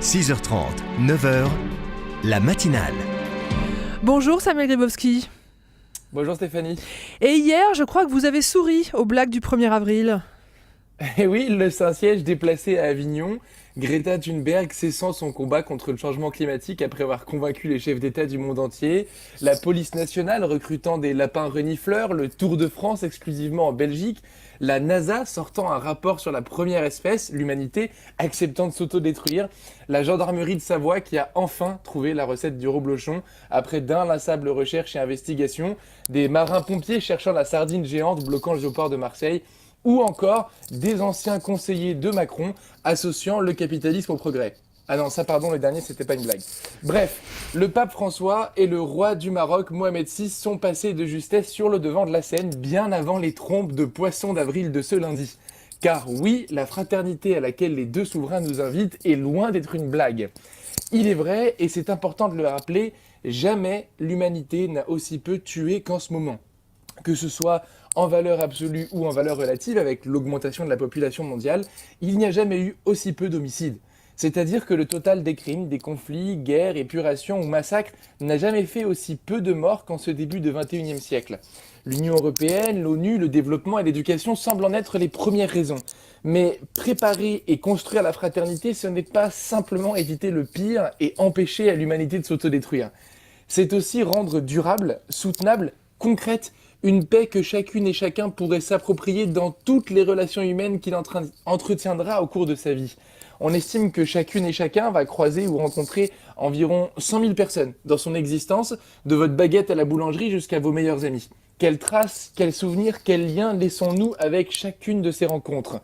6h30, 9h, la matinale. Bonjour Samuel Grybowski. Bonjour Stéphanie. Et hier, je crois que vous avez souri aux blagues du 1er avril. Et oui, le Saint-Siège déplacé à Avignon, Greta Thunberg cessant son combat contre le changement climatique après avoir convaincu les chefs d'État du monde entier, la police nationale recrutant des lapins renifleurs, le Tour de France exclusivement en Belgique, la NASA sortant un rapport sur la première espèce, l'humanité, acceptant de s'autodétruire, la gendarmerie de Savoie qui a enfin trouvé la recette du reblochon après d'inlassables recherches et investigations, des marins-pompiers cherchant la sardine géante bloquant le géoport de Marseille, ou encore des anciens conseillers de Macron associant le capitalisme au progrès. Ah non, ça pardon, le dernier, c'était pas une blague. Bref, le pape François et le roi du Maroc, Mohamed VI, sont passés de justesse sur le devant de la scène bien avant les trompes de poissons d'avril de ce lundi. Car oui, la fraternité à laquelle les deux souverains nous invitent est loin d'être une blague. Il est vrai, et c'est important de le rappeler, jamais l'humanité n'a aussi peu tué qu'en ce moment. Que ce soit en valeur absolue ou en valeur relative, avec l'augmentation de la population mondiale, il n'y a jamais eu aussi peu d'homicides. C'est-à-dire que le total des crimes, des conflits, guerres, épurations ou massacres n'a jamais fait aussi peu de morts qu'en ce début du XXIe siècle. L'Union européenne, l'ONU, le développement et l'éducation semblent en être les premières raisons. Mais préparer et construire la fraternité, ce n'est pas simplement éviter le pire et empêcher à l'humanité de s'autodétruire. C'est aussi rendre durable, soutenable, concrète, une paix que chacune et chacun pourrait s'approprier dans toutes les relations humaines qu'il entretiendra au cours de sa vie. On estime que chacune et chacun va croiser ou rencontrer environ 100 000 personnes dans son existence, de votre baguette à la boulangerie jusqu'à vos meilleurs amis. Quelles traces, quels souvenirs, quels liens laissons-nous avec chacune de ces rencontres ?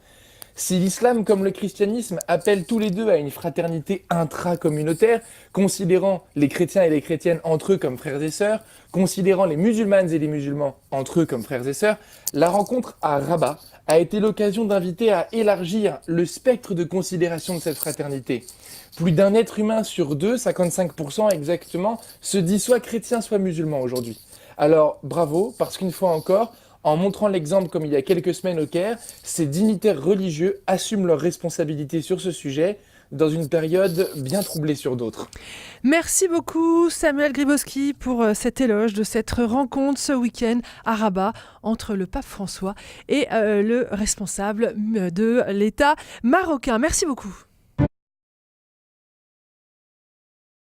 Si l'islam comme le christianisme appellent tous les deux à une fraternité intracommunautaire, considérant les chrétiens et les chrétiennes entre eux comme frères et sœurs, considérant les musulmanes et les musulmans entre eux comme frères et sœurs, la rencontre à Rabat a été l'occasion d'inviter à élargir le spectre de considération de cette fraternité. Plus d'un être humain sur deux, 55% exactement, se dit soit chrétien soit musulman aujourd'hui. Alors bravo, parce qu'une fois encore, en montrant l'exemple comme il y a quelques semaines au Caire, ces dignitaires religieux assument leurs responsabilités sur ce sujet dans une période bien troublée sur d'autres. Merci beaucoup Samuel Grybowski pour cet éloge de cette rencontre ce week-end à Rabat entre le pape François et le responsable de l'État marocain. Merci beaucoup.